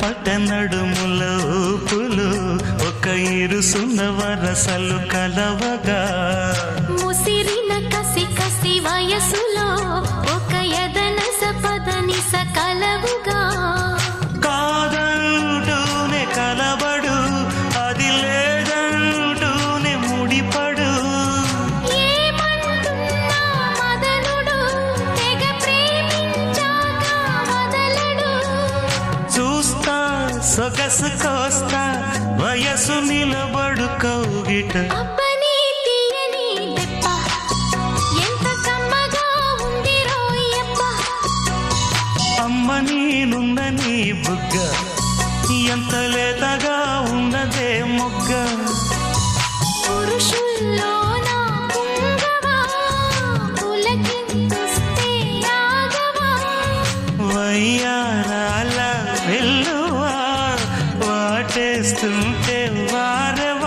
చిటపట నడుముల ఊపులు ఒక ఇరుసున్న వరసలు కలవగా ముసిరిన కసి కసి వయసులో ఒక యదన సపదని సకలవుగా కాదంటూనే కలబడు అది లేదంటూనే ముడిపడు ఏమంటున్నా మదనుడు తెగ ప్రేమించాక వదలడు చూస్తా సొగసు కోస్తా వయసు నిలబడు కౌగిట అబ్బని తీయని దెబ్బ ఎంత కమ్మగా ఉంది రోయప్ప అమ్మ నేనున్న నీ బుగ్గ ఎంత లేతగా ఉన్నదే మొగ్గ పురుషుల్లో నా పుంగవా పులకింతుస్తే రాగవా వయ్యారాల వెల్లువా వాటేస్తుంటే వారవా